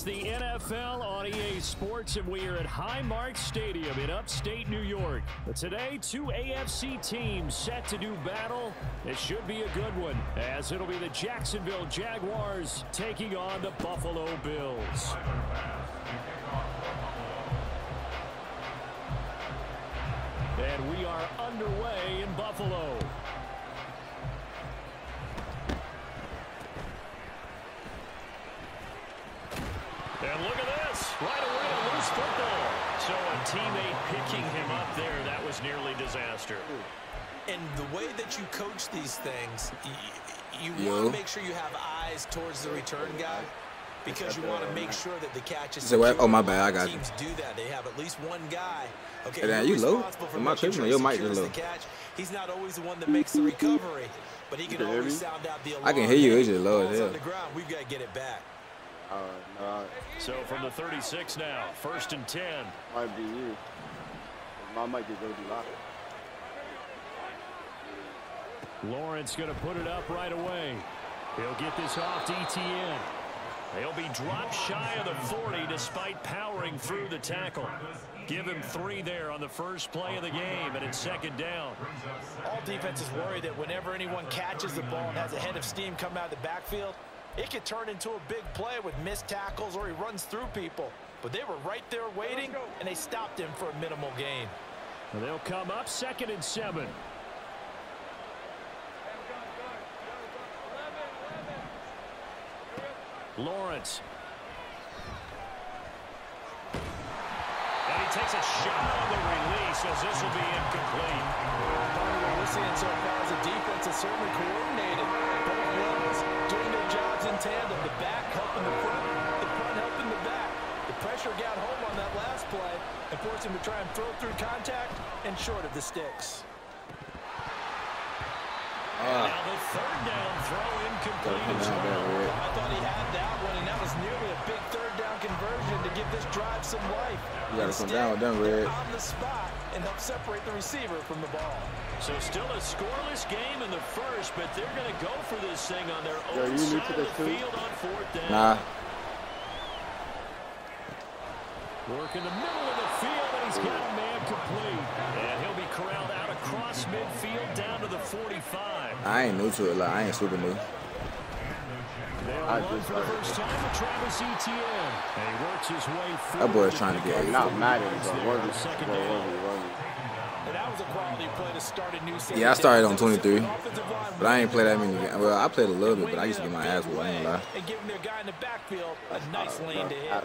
It's the NFL on EA Sports, and we are at Highmark Stadium in upstate New York. But today, two AFC teams set to do battle. It should be a good one, as it'll be the Jacksonville Jaguars taking on the Buffalo Bills. And we are underway in Buffalo. And look at this, right away a loose football. So a teammate picking him up there, that was nearly disaster. And the way that you coach these things, you want to make sure you have eyes towards the return guy, because you want to make sure that the catch is secure. Oh, my bad, I got you. Teams do that. They have at least one guy. Okay, hey, you low? Am I tripping? Your mic is low. He's not always the one that makes the recovery, but he can always sound out the alarm. I can hear you. It's just low as hell. On the ground, we've got to get it back. So from the 36 now, 1st and 10. Might be you. My mic is going to be loud. Lawrence going to put it up right away. He'll get this off to Etienne. He'll be dropped shy of the 40 despite powering through the tackle. Give him 3 there on the first play of the game, and it's 2nd down. All defenses worry that whenever anyone catches the ball and has a head of steam come out of the backfield, it could turn into a big play with missed tackles or he runs through people. But they were right there waiting, and they stopped him for a minimal gain. And they'll come up 2nd and 7. Lawrence. And he takes a shot on the release as this will be incomplete. What we're seeing so far is the defense is certainly coordinated. Both levels doing their jobs in tandem. The back helping the front helping the back. The pressure got home on that last play and forced him to try and throw through contact and short of the sticks. Now the 3rd down throw incomplete as well. I thought he had that one, and that was nearly a big 3rd down conversion to give this drive some life. You got to come down with them, Red. On the spot and help separate the receiver from the ball. So still a scoreless game in the first, but they're going to go for this thing on their own side of the field on 4th down. Nah. Work in the middle of the field, and he's got a man complete. And he'll be corralled out across midfield down to the 45. I ain't new to it. Like, I ain't super new. They'll run for the first time with Travis Etienne. And he works his way forward. That boy's trying to get not madden, That was a quality play to start a new season. Yeah, I started on 23, but I ain't played that many games. Well, I played a little bit, but I used to get my ass whooped. I ain't lie. And giving their guy in the backfield a nice lane to hit.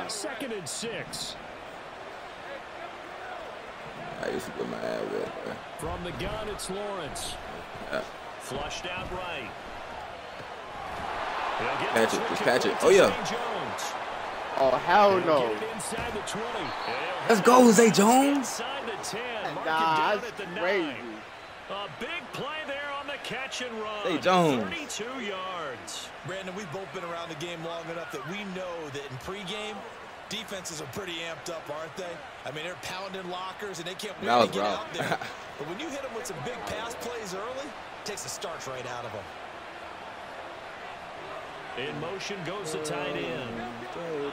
2nd and 6. I used to get my ass whooped. From the gun, it's Lawrence. Yeah. Flushed out right. Catch it. Just catch it. Oh, yeah. Oh, hell no. Let's go, Zay Jones. Nah, that's crazy. A big play there on the catch and run. Zay Jones. 32 yards. Brandon, we've both been around the game long enough that we know that in pregame, defenses are pretty amped up, aren't they? I mean, they're pounding lockers, and they can't wait to get out there. But when you hit them with some big pass plays early, it takes the starch right out of them. In motion goes the tight end. They'll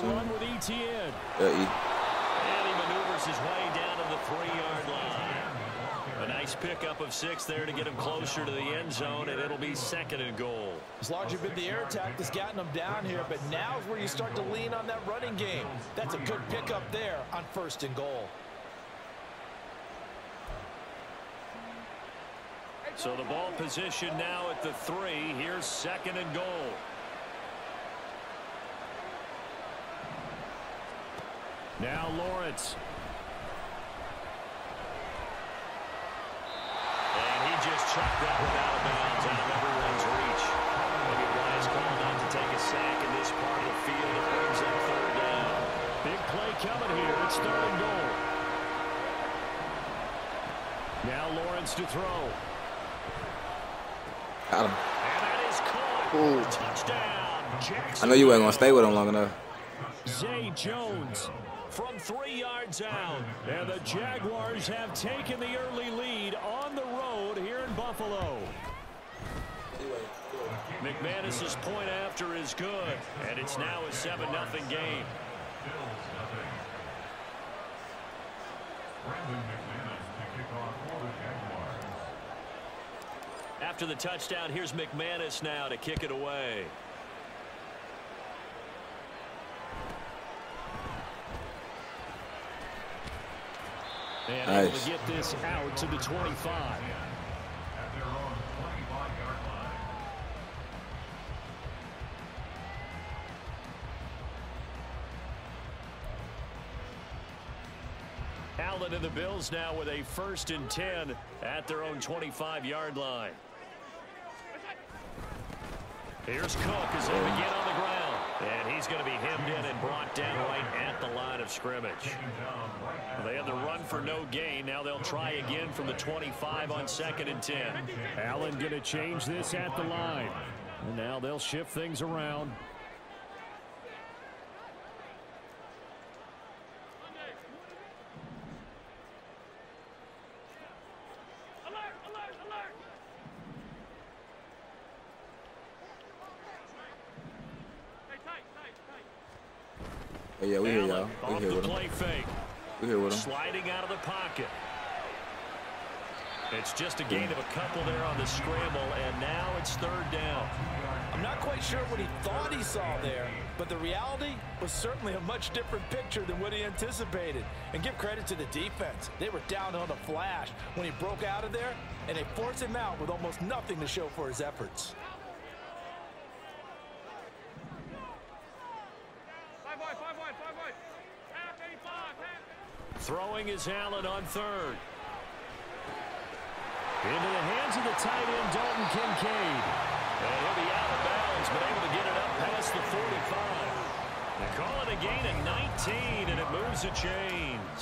run with Etienne. And he maneuvers his way down to the 3-yard line. A nice pickup of 6 there to get him closer to the end zone, and it'll be 2nd and goal. It's largely been the air attack that's gotten them down here, but now is where you start to lean on that running game. That's a good pickup there on 1st and goal. So the ball position now at the 3. Here's 2nd and goal. Now Lawrence. And he just chucked that one out of bounds out of everyone's reach. Maybe Wise called out to take a sack in this part of the field. It brings up 3rd down. Big play coming here. It's 3rd and goal. Now Lawrence to throw. Got him. And that is caught. Touchdown. Jackson. I know you weren't going to stay with him long enough. Zay Jones from 3 yards out. And the Jaguars have taken the early lead on the road here in Buffalo. McManus's point after. after is good, and it's now a 7-0 game. After the touchdown, here's McManus now to kick it away. And able to get this out to the 25. Allen and the Bills now with a 1st and 10 at their own 25-yard line. Here's Cook as they begin on the ground. And he's going to be hemmed in and brought down right at the line of scrimmage. They had the run for no gain. Now they'll try again from the 25 on 2nd and 10. Allen going to change this at the line. And now they'll shift things around. Oh, yeah, we hear y'all. We here with him. We here with him. Sliding out of the pocket. It's just a gain of a couple there on the scramble, and now it's 3rd down. I'm not quite sure what he thought he saw there, but the reality was certainly a much different picture than what he anticipated. And give credit to the defense. They were down on a flash when he broke out of there, and they forced him out with almost nothing to show for his efforts. Throwing is Allen on 3rd. Into the hands of the tight end, Dalton Kincaid. And he'll be out of bounds, but able to get it up past the 45. They call it a gain of 19, and it moves the chains.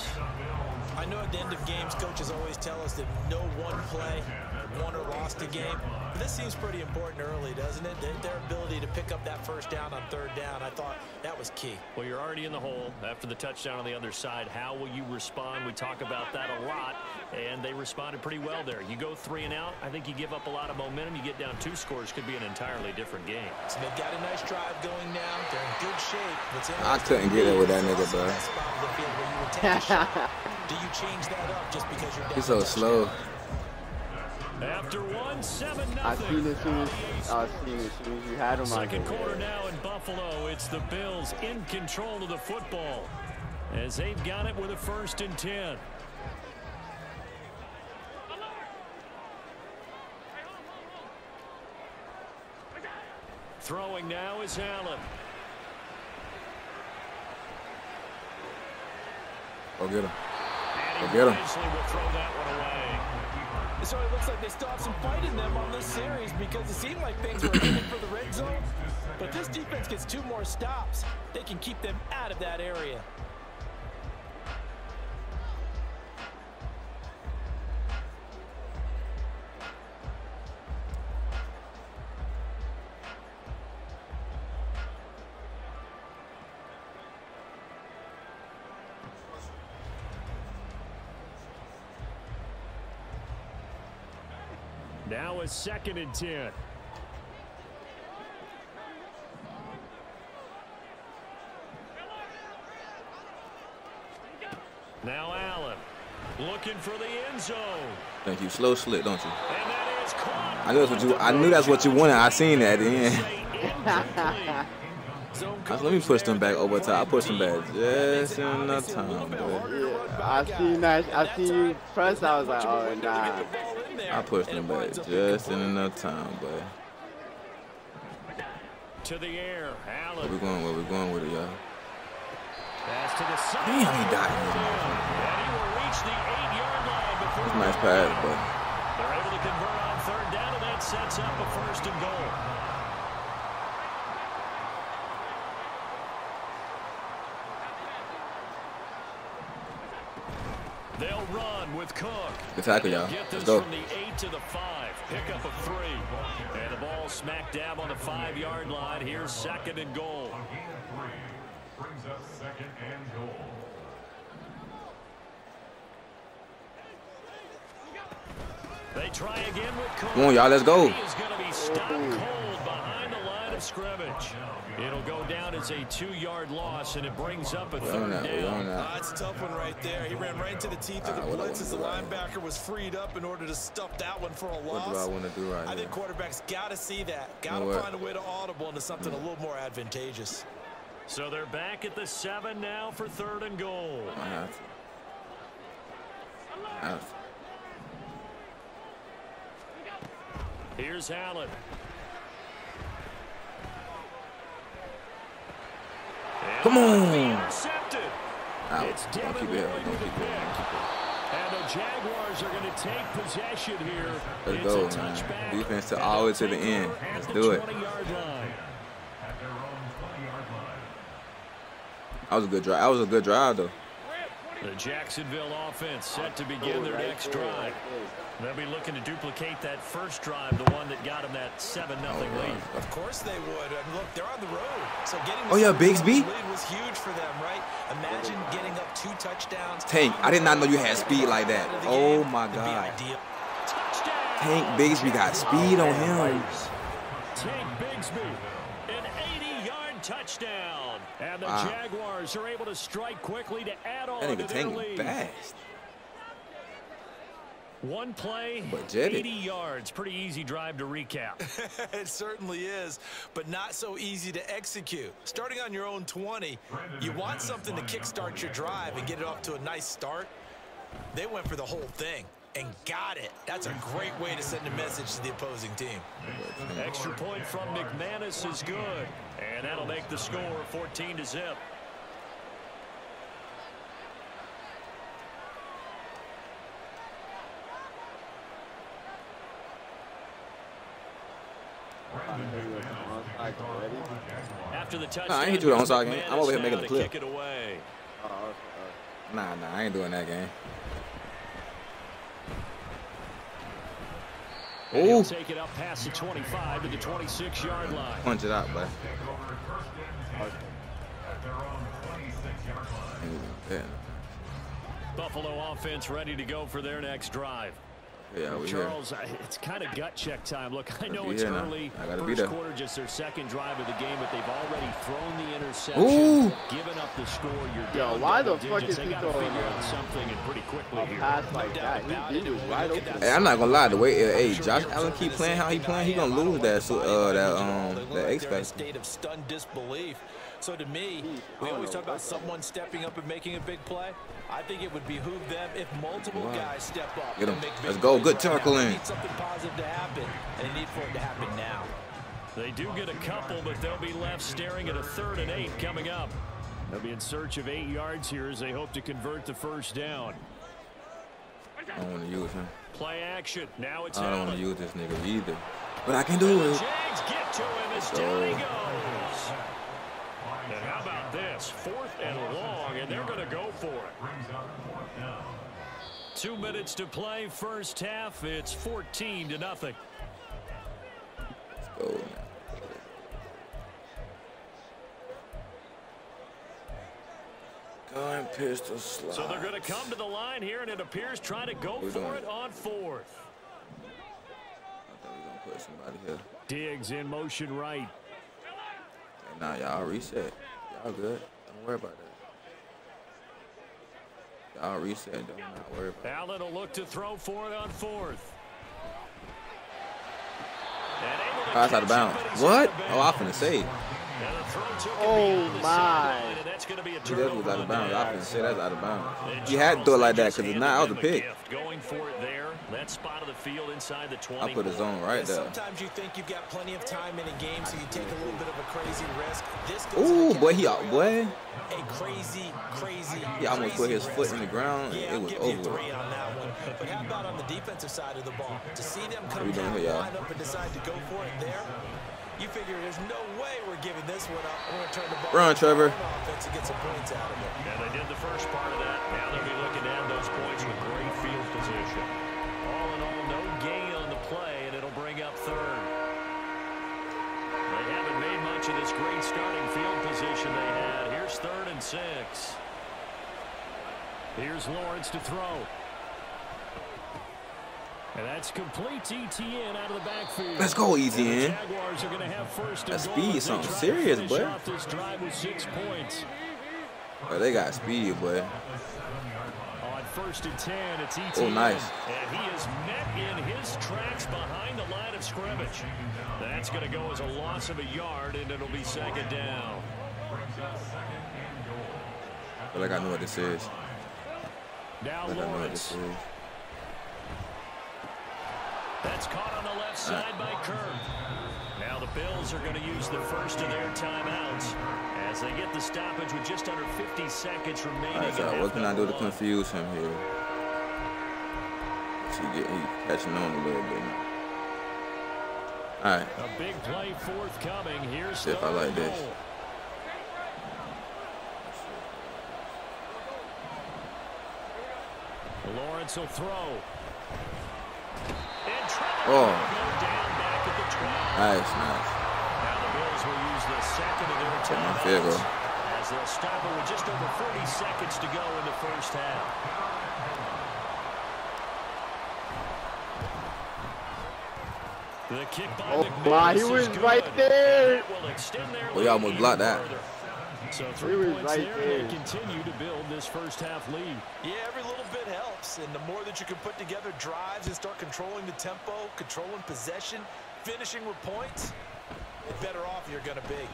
I know at the end of games, coaches always tell us that no one play won or lost a game. But this seems pretty important early, doesn't it? Their ability to pick up that 1st down on 3rd down, I thought that was key. Well, you're already in the hole after the touchdown on the other side. How will you respond? We talk about that a lot, and they responded pretty well there. You go 3 and out, I think you give up a lot of momentum. You get down 2 scores, could be an entirely different game. So they've got a nice drive going now. They're in good shape. I couldn't get it with that nigga, bro. Do you change that up just because you're down? He's so slow. After 1-7-0. I seen it as soon as you had him. Second quarter now in Buffalo. It's the Bills in control of the football as they've got it with a 1st and 10. Throwing now is Allen. Go get him. And Go get him. Will throw that one away. So it looks like they still have some fight in them on this series because it seemed like things were headed for the red zone. But this defense gets 2 more stops. They can keep them out of that area. Now a 2nd and 10. Now Allen looking for the end zone. Thank you. Slow slit, don't you? And that is caught. I knew that's what you wanted. I seen that at the end. Let me push them back over top. I pushed them back just in enough time, boy. I seen that. I seen you first. I was like, oh nah. I pushed them back just in enough time, boy. To the air, Allen. Where we going with it, y'all? Pass to the side. Damn, he died. And he will reach the 8-yard line before. That's a nice pass, but they're able to convert on 3rd down, and that sets up a 1st and goal. They'll run with Cook. good tackle, y'all. Let's go. From the 8 to the 5, pick up a 3, and the ball smack dab on the 5-yard line. Here's 2nd and goal. Brings up 2nd and goal. They try again with Cook. Come on, y'all. Let's go. He is going to be stopped cold behind the line of scrimmage. It'll go down as a 2-yard loss, and it brings up a third down. That's a tough one right there. He ran right into the teeth of the blitz as the linebacker was freed up in order to stuff that one for a loss. What do I want to do right now? I think quarterbacks got to see that. Got to find a way to audible into something a little more advantageous. So they're back at the 7 now for 3rd and goal. Here's Allen. Come on. Intercepted. It's Don't keep it. And the Jaguars are going to take possession here. Let's go, man. Defense to all the way to the end. Let's do it. That was a good drive. That was a good drive, though. The Jacksonville offense set to begin their next drive. They'll be looking to duplicate that first drive, the one that got them that 7-0 lead. Of course they would. And look, they're on the road. So getting Bigsby lead was huge for them, right? Imagine getting up 2 touchdowns. Tank, I did not know you had speed like that. Oh, my God. Tank Bigsby got speed on him. Tank Bigsby, an 80-yard touchdown. And the Jaguars are able to strike quickly to add on to their lead. Fast. One play, 80 yards. Pretty easy drive to recap. It certainly is, but not so easy to execute. Starting on your own 20, you want something to kickstart your drive and get it off to a nice start. They went for the whole thing and got it. That's a great way to send a message to the opposing team. Extra point from McManus is good, and that'll make the score 14-0. After the touchdown, I ain't hit you on onside game. I'm over here making the clip. Kick it away. Nah, I ain't doing that game. He'll take it up past the 25 to the 26-yard line. Punch it out, bud. Buffalo offense ready to go for their next drive. Yeah, Charles, it's kind of gut check time. Look, I know it's early. First quarter, just their second drive of the game, but they've already thrown the interception, given up the score. You're why the fuck is he figure out something and pretty quickly here. Pass like that. He was wide open. Hey, I'm not gonna lie. The way Josh Allen keep playing how he playing, he gonna lose that X factor. State of stunned disbelief. So to me, we always talk about someone stepping up and making a big play. I think it would behoove them if multiple guys step up. Get him. Let's go. Good tackling. They need something positive to happen, and they need for it to happen now. They do get a couple, but they'll be left staring at a 3rd and 8 coming up. They'll be in search of 8 yards here as they hope to convert the first down. I don't want to use him. Play action. Now it's I don't want to use this nigga either. But I can do it. Jags get to him as down he goes. And how about this? 4th and long, and they're going to go for it. 2 minutes to play, first half. It's 14-0. Let's go now. Gun, pistol, slide. So they're going to come to the line here, and it appears trying to go for it on 4th. I thought we gonna put somebody here. Diggs in motion right. Hey, nah, y'all reset. Y'all good. Don't worry about that. Y'all reset. Don't not worry about it. Allen will look to throw for it on 4th. Pass out of bounds. What? Oh, I finna say. Oh my. That was out of bounds. I finna say that's out of bounds. You had to do it like that because if not, I was a pick. Going for it there. That spot of the field inside the 20. I put his zone right there. Sometimes you think you've got plenty of time in a game, so you take a little bit of a crazy risk. This goes ooh, boy, he out, boy. A crazy. He almost put his foot in the ground. Yeah, it was give over. you 3 on that one. But how about on the defensive side of the ball? To see them come down, line up, and decide to go for it there, you figure there's no way we're giving this one up. We're going to turn the ball. Run, Trevor. Offense to get some points out of it. Yeah, they did the first part of that. Now they'll be looking to add those points with great field position. All in all, no gain on the play, and it'll bring up 3rd. They haven't made much of this great starting field position they had. Here's 3rd and 6. Here's Lawrence to throw. And that's complete Ettiene out of the backfield. Let's go, Ettiene. Jaguars are going to have first and That goal. speed is something serious, boy. Off this drive with 6 points. Oh, they got speed, boy. On first and 10, it's Ettiene. Oh, nice. And he is met in his tracks behind the line of scrimmage. That's going to go as a loss of a yard, and it'll be second down. I feel like I know what this is. Now Lawrence. That's caught on the left side by Kirk. Now the Bills are going to use the first of their timeouts as they get the stoppage with just under 50 seconds remaining. All right, so what can I do to confuse him here? He catching on a little bit now. All right. A big play forthcoming. Here's see if I like this. Lawrence will throw. Oh. Nice. Now the Bills will use the second of their timeouts as they'll stop it with just over 40 seconds to go in the first half. The kick by he was right there. We almost blocked that. So 3 points right there. They continue to build this first half lead. Yeah, every little bit helps. And the more that you can put together drives and start controlling the tempo, controlling possession, finishing with points, the better off you're going to be.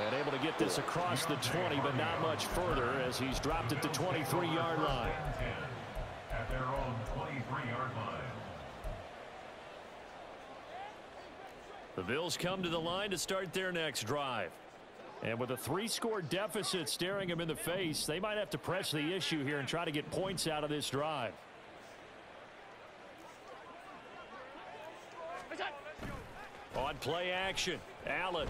And able to get this across the 20, but not much further as he's dropped at the 23-yard line. At their own 23-yard line. The Bills come to the line to start their next drive. And with a 3-score deficit staring them in the face, they might have to press the issue here and try to get points out of this drive. On play action, Allen.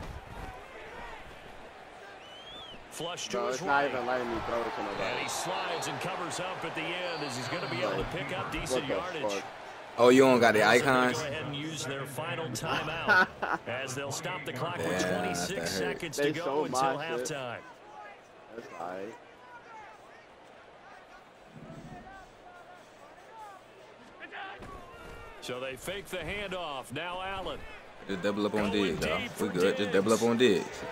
Flush to his right. Not even letting me throw it to nobody. And he slides and covers up at the end as he's going to be able to pick up decent yardage. Oh, you don't got the icons? Go ahead and use their final timeout as they'll stop the clock with 26 seconds to go until halftime. That's all right. So they fake the handoff. Now Allen. Just double up on Diggs, y'all. We good. Just double up on Diggs.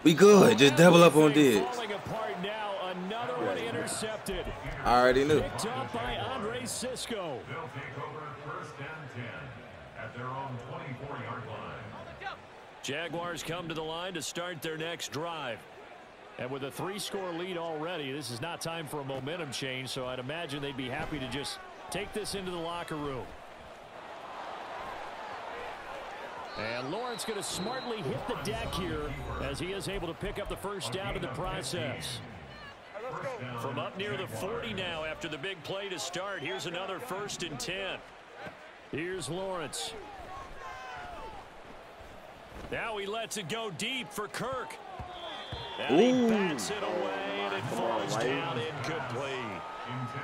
We good. Just double up on Diggs. Falling apart now. Another one intercepted. I already knew. Picked up by Andre Cisco. They'll take over first and 10 at their own 24-yard line. Jaguars come to the line to start their next drive. And with a 3-score lead already, this is not time for a momentum change, so I'd imagine they'd be happy to just take this into the locker room. And Lawrence going to smartly hit the deck here as he is able to pick up the first down in the process. From up near the 40 now after the big play to start. Here's another first and 10. Here's Lawrence. Now he lets it go deep for Kirk. And he bats it away, and it falls down incomplete.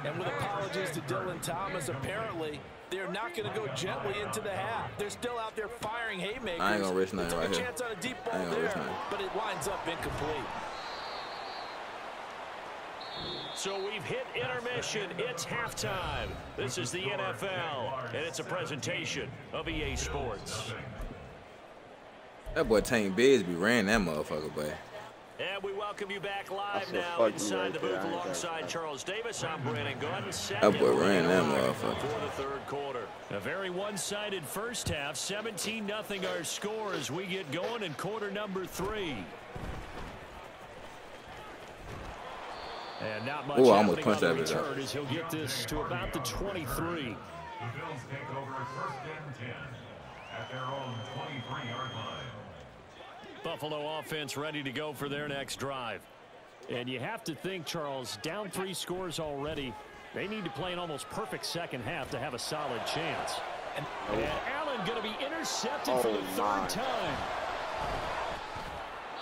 And with apologies to Dylan Thomas, apparently they're not going to go gently into the half. They're still out there firing haymakers. I ain't going to risk nothing right here. Chance on a deep ball there, but it winds up incomplete. So we've hit intermission. It's halftime. This is the NFL, and it's a presentation of EA Sports. That boy Tank Bigsby ran that motherfucker, boy. And we welcome you back live now inside the booth alongside Charles Davis. I'm Brandon Gordon. That boy ran that motherfucker. For the third quarter. A very one-sided first half. 17-0 our score as we get going in quarter number 3. And not much happening on the return as he'll get this to about the 23. The Bills take over first and 10 at their own 23-yard line. Buffalo offense ready to go for their next drive. And you have to think, Charles, down 3 scores already. They need to play an almost perfect second half to have a solid chance. And Allen going to be intercepted for the 3rd time.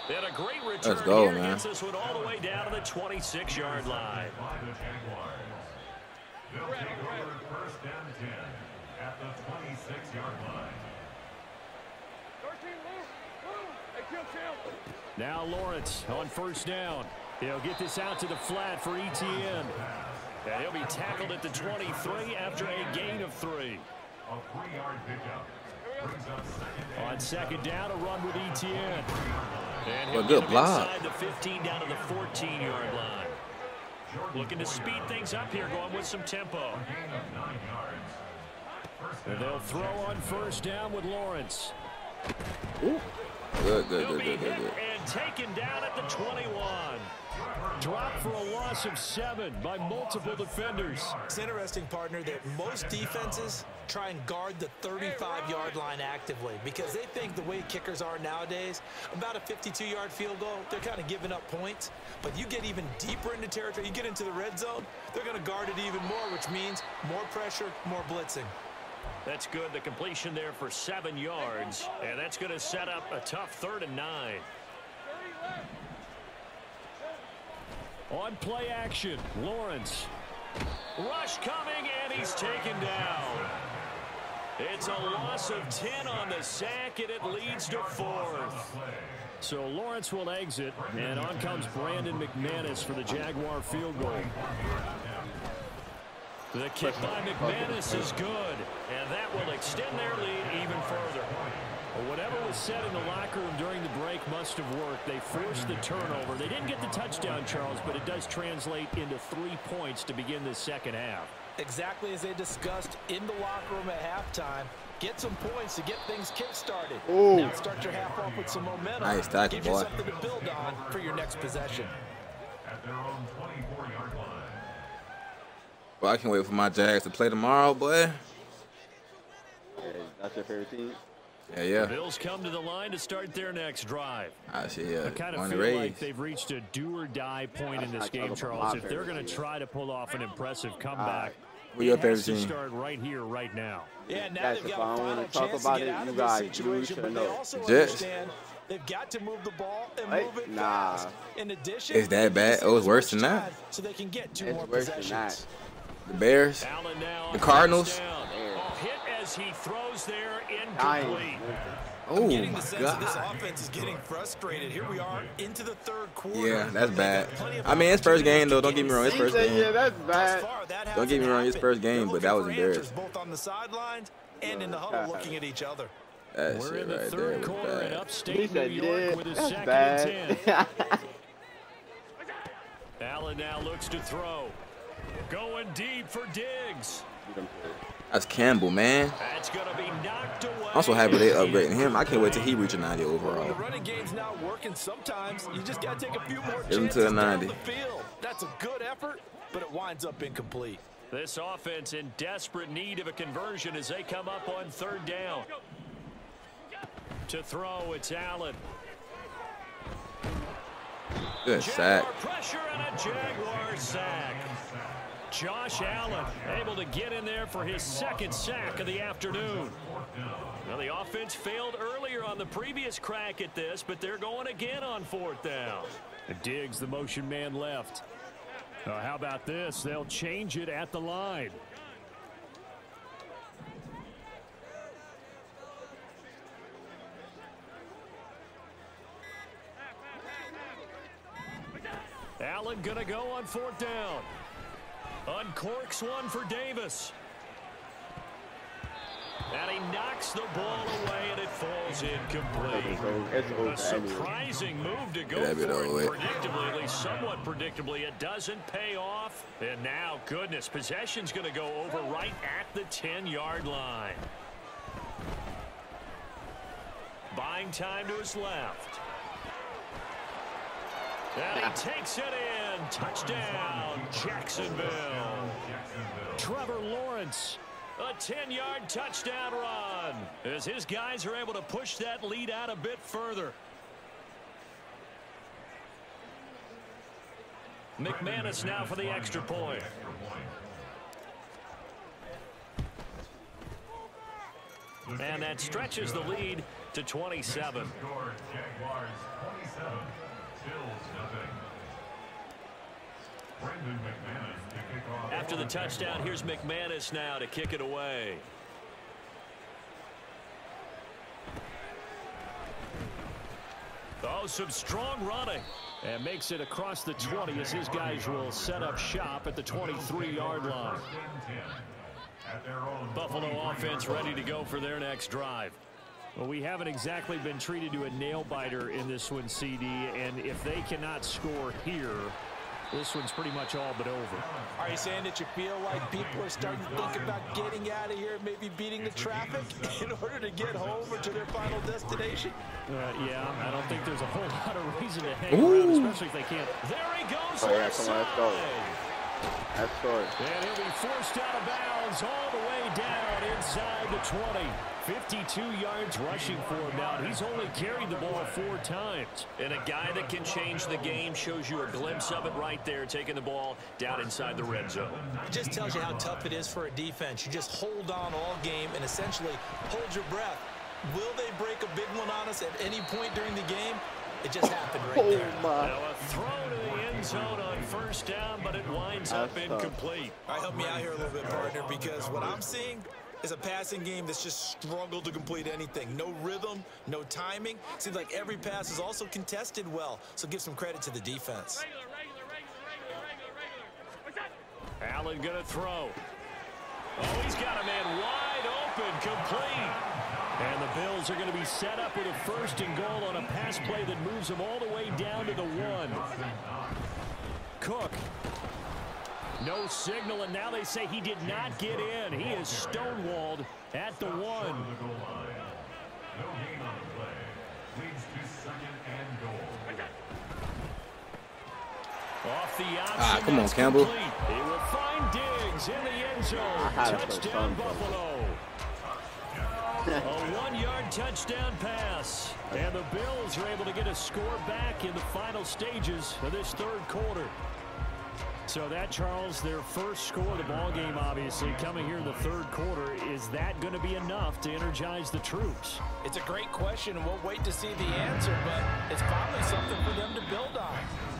And a great return. Let's go, here. Man. Gets this one all the way down to the 26-yard line. They'll take over first and 10 at the 26-yard line. Now Lawrence on first down. He'll get this out to the flat for Ettiene. And he'll be tackled at the 23 after a gain of 3. A 3-yard pickup. Brings up second On second down, a run with Etienne. And Well, good block. inside the 15 down to the 14-yard line. Looking to speed things up here, going with some tempo. gain of 9 yards. And they'll throw on first down with Lawrence. Ooh. Good. He'll be hit and taken down at the 21. Dropped for a loss of 7 by multiple defenders. It's interesting, partner, that most defenses try and guard the 35-yard line actively because they think the way kickers are nowadays, about a 52-yard field goal, they're kind of giving up points. But you get even deeper into territory, you get into the red zone, they're going to guard it even more, which means more pressure, more blitzing. That's good. The completion there for 7 yards. And that's going to set up a tough 3rd and 9. On play action, Lawrence. Rush coming, and he's taken down. It's a loss of 10 on the sack, and it leads to 4th. So Lawrence will exit, and on comes Brandon McManus for the Jaguar field goal. The kick by McManus is good, and that will extend their lead even further. Well, whatever was said in the locker room during the break must have worked. They forced the turnover. They didn't get the touchdown, Charles, but it does translate into 3 points to begin this second half. Exactly as they discussed in the locker room at halftime. Get some points to get things kick-started. Now start your half off with some momentum. Nice tackle, Give you boy. something to build on for your next possession. At their own 24-yard line. Well, I can't wait for my Jags to play tomorrow, boy. That's your favorite team? Yeah. The Bills come to the line to start their next drive. I see. Yeah. I kind of On feel the like raise. they've reached a do-or-die point in this game, Charles. If they're going to try to pull off an impressive comeback, Who your it has favorite to team? start right here, right now. Yeah, now Guys, they've if got I a don't final want to talk chance to about get it, out you of guys this situation, should but they know. also Jets. understand they've got to move the ball and Hey, move it nah. fast. In addition, Is that bad? Oh, it's worse than that. so they can get 2 It's more worse than possessions. The Bears. Allen now The on Cardinals? first down. Oh, hit as he throws there, Nice. incomplete. Oh, Getting the sense that this God. offense is getting frustrated. Here we are into the 3rd quarter. Yeah, that's They've bad. got plenty of I mean, it's first game, though. Don't opportunities get me wrong. It's to first get game. Yeah, that's Thus bad. far, that Don't get me hasn't wrong, it's happened. first game, They're but that was looking for answers embarrassing. both on the sidelines and in the huddle looking at each other. That We're shit in the right 3rd there was quarter in bad. upstate He New said, York yeah, with a that's 2nd bad. and 10. Allen now looks to throw. Going deep for Diggs. That's Campbell, man. That's going to be knocked away. I'm so happy they upgrading him. I can't wait till he reaches 90 The overall. running game's not working sometimes. You just got to take a few more Give him chances to a down 90. the field. That's a good effort, but it winds up incomplete. This offense in desperate need of a conversion as they come up on 3rd down. To throw, it's Allen. Good sack. Jaguar pressure and a Jaguar sack. Josh Allen able to get in there for his 2nd sack of the afternoon. Well, the offense failed earlier on the previous crack at this, but they're going again on 4th down. Diggs, the motion man left. How about this? They'll change it at the line. Allen going to go on 4th down. Uncorks one for Davis. And he knocks the ball away, and it falls incomplete. It's A over surprising move to go Yeah, for that'd be it over. predictably, at least somewhat predictably. It doesn't pay off. And now, goodness, possession's going to go over right at the 10-yard line. Buying time to his left. And he takes it in. Touchdown, Jacksonville. Trevor Lawrence, a 10-yard touchdown run as his guys are able to push that lead out a bit further. McManus now for the extra point. And that stretches the lead to 27. Jaguars 27, Bills nothing. Brendan McManus to kick off. After the touchdown, here's McManus now to kick it away. Oh, some strong running. And makes it across the 20 as his guys will set up shop at the 23-yard line. Buffalo offense ready to go for their next drive. Well, we haven't exactly been treated to a nail-biter in this one, CD, and if they cannot score here, this one's pretty much all but over. Are you saying that you feel like people are starting to think about getting out of here, maybe beating the traffic in order to get home or to their final destination? Yeah, I don't think there's a whole lot of reason to hang around, especially if they can't. There he goes. Oh, yeah, come on, let's go. That's short. And he'll be forced out of bounds all the way down inside the 20. 52 yards rushing for him now. He's only carried the ball 4 times. And a guy that can change the game, shows you a glimpse of it right there, taking the ball down inside the red zone. It just tells you how tough it is for a defense. You just hold on all game and essentially hold your breath. Will they break a big one on us at any point during the game? It just happened right there. Now a throw to the end zone on first down, but it winds up incomplete. All right, help me out here a little bit, partner, because what I'm seeing is a passing game that's just struggled to complete anything. No rhythm, no timing. Seems like every pass is also contested well, so give some credit to the defense. Allen gonna throw. Oh, he's got a man wide open, complete. And the Bills are going to be set up with a 1st and goal on a pass play that moves them all the way down to the 1. Cook. No signal, and now they say he did not get in. He is stonewalled at the 1. No gain on the play. Leads to 2nd and goal. Off the option. Come on, Campbell. Complete. He will find Diggs in the end zone. Touchdown, Buffalo. A 1-yard touchdown pass. And the Bills are able to get a score back in the final stages of this 3rd quarter. So that, Charles, their first score of the ball game, obviously, coming here in the 3rd quarter. Is that going to be enough to energize the troops? It's a great question, and we'll wait to see the answer, but it's probably something for them to build on.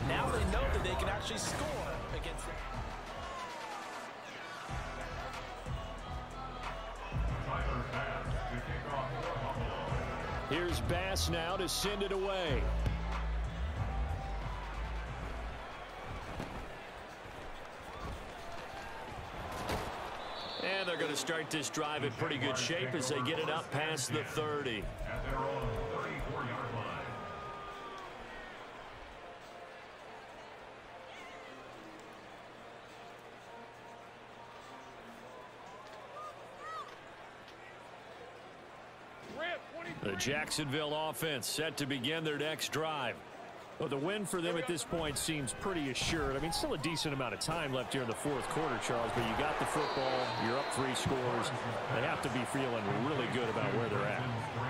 Now they know that they can actually score against them. Here's Bass now to send it away. And they're going to start this drive in pretty good shape as they get it up past the 30. At their own 34-yard line. The Jacksonville offense set to begin their next drive. Well, the win for them at this point seems pretty assured. I mean, still a decent amount of time left here in the 4th quarter, Charles, but you got the football, you're up 3 scores. They have to be feeling really good about where they're at.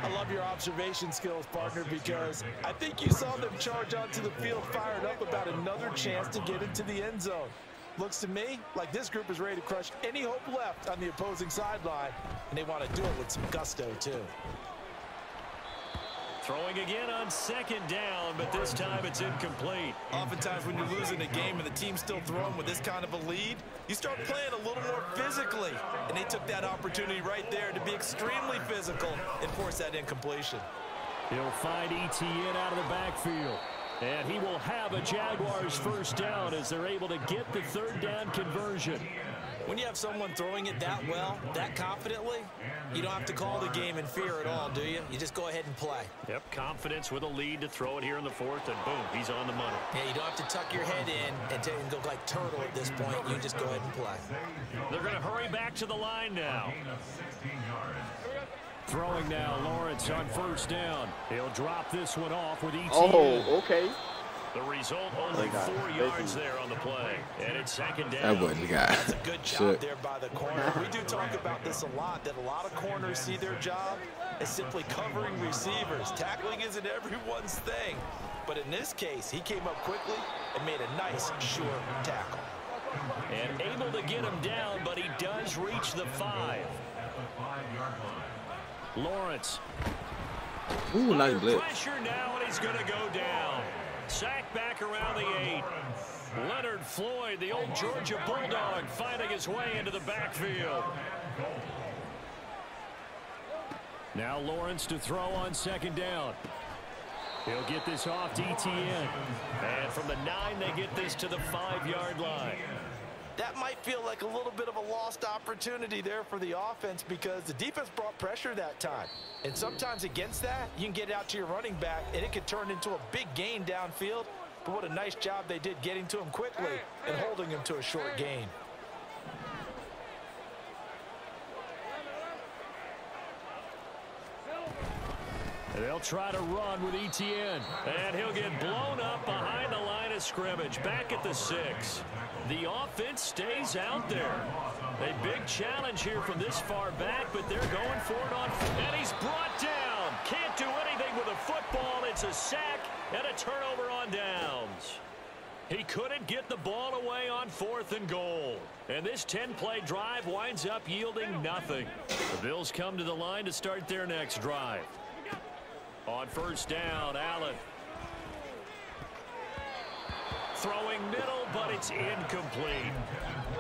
I love your observation skills, partner, because I think you saw them charge onto the field fired up about another chance to get into the end zone. Looks to me like this group is ready to crush any hope left on the opposing sideline, and they want to do it with some gusto, too. Throwing again on 2nd down, but this time it's incomplete. Oftentimes when you're losing a game and the team's still throwing with this kind of a lead, you start playing a little more physically. And they took that opportunity right there to be extremely physical and force that incompletion. He'll find Etienne out of the backfield. And he will have a Jaguars 1st down as they're able to get the 3rd down conversion. When you have someone throwing it that well, that confidently, you don't have to call the game in fear at all, do you? You just go ahead and play. Yep, confidence with a lead to throw it here in the 4th, and boom, he's on the money. Yeah, you don't have to tuck your head in and go like turtle at this point. You just go ahead and play. They're going to hurry back to the line now. Throwing now, Lawrence on 1st down. He'll drop this one off with Etienne. Oh, okay. The result, only 4 yards there on the play. And it's 2nd down. That wasn't the guy. That's a good job there by the corner. We do talk about this a lot, that a lot of corners see their job as simply covering receivers. Tackling isn't everyone's thing. But in this case, he came up quickly and made a nice, short tackle. And able to get him down, but he does reach the 5. Lawrence. Ooh, nice blitz. Pressure now, and he's going to go down. Sack back around the 8. Leonard Floyd, the old Georgia Bulldog, finding his way into the backfield. Now Lawrence to throw on 2nd down. He'll get this off to Etienne. And from the 9, they get this to the 5-yard line. That might feel like a little bit of a lost opportunity there for the offense because the defense brought pressure that time. And sometimes against that, you can get out to your running back, and it could turn into a big gain downfield. But what a nice job they did getting to him quickly and holding him to a short gain. They'll try to run with Etienne. And he'll get blown up behind the line of scrimmage. Back at the 6. The offense stays out there. A big challenge here from this far back, but they're going for it on. And he's brought down. Can't do anything with a football. It's a sack and a turnover on downs. He couldn't get the ball away on 4th and goal. And this 10-play drive winds up yielding nothing. The Bills come to the line to start their next drive. On 1st down, Allen. Throwing middle, but it's incomplete.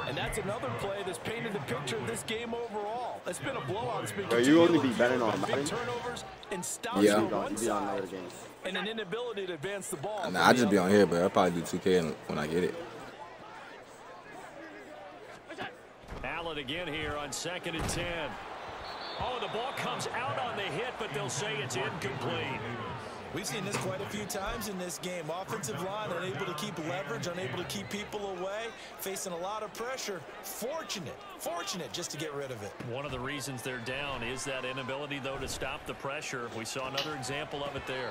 And that's another play that's painted the picture of this game overall. It's been a blowout. You only be betting on big turnovers and stops Yeah. on one side and an inability to advance the ball. Nah, I just be on here, but I'll probably do 2K when I get it. Allen again here on 2nd and 10. Oh, the ball comes out on the hit, but they'll say it's incomplete. We've seen this quite a few times in this game. Offensive line unable to keep leverage, unable to keep people away, facing a lot of pressure. Fortunate just to get rid of it. One of the reasons they're down is that inability, though, to stop the pressure. We saw another example of it there.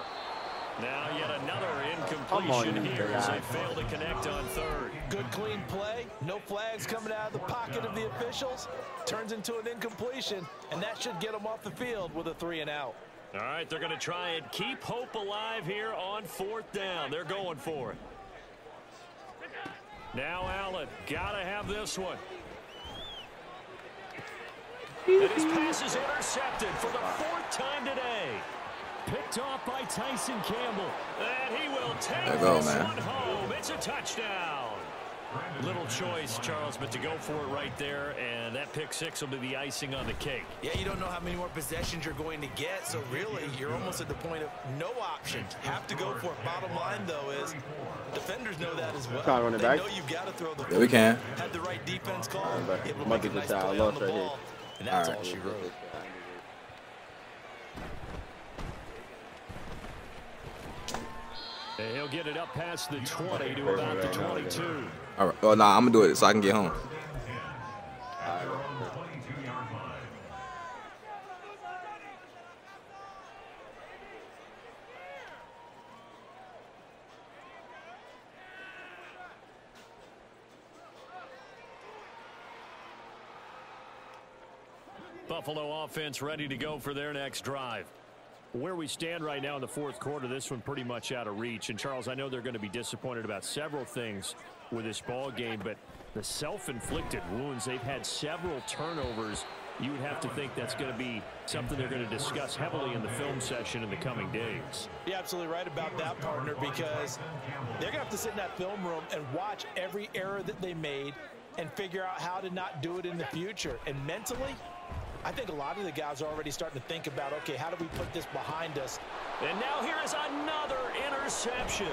Now yet another incompletion here as they fail to connect on 3rd. Good clean play. No flags coming out of the pocket of the officials. Turns into an incompletion, and that should get them off the field with a 3 and out. All right, they're going to try and keep hope alive here on 4th down. They're going for it. Now Allen, got to have this one. And his pass is intercepted for the 4th time today. Picked off by Tyson Campbell. And he will take this one home. It's a touchdown. Little choice, Charles, but to go for it right there, and that pick 6 will be the icing on the cake. Yeah, you don't know how many more possessions you're going to get, so really you're almost at the point of no options. Have to go for it. Bottom line, though, is defenders know that as well. They know you've got to throw the football. Yeah, we can. Had the right defense call. It will Might make be a nice the play on the ball, and that's all she wrote. And he'll get it up past the 20 to about the 22. All right. Well, nah, I'm going to do it so I can get home. Buffalo offense ready to go for their next drive. Where we stand right now in the 4th quarter, this one pretty much out of reach. And, Charles, I know they're going to be disappointed about several things with this ball game, but the self-inflicted wounds, they've had several turnovers. You would have to think that's going to be something they're going to discuss heavily in the film session in the coming days. You're absolutely right about that, partner, because they're going to have to sit in that film room and watch every error that they made and figure out how to not do it in the future. And mentally, I think a lot of the guys are already starting to think about, okay, how do we put this behind us? And now here is another interception.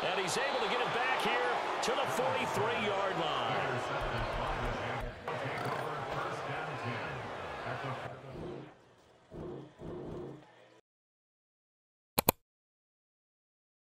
And he's able to get it back here to the 43-yard line.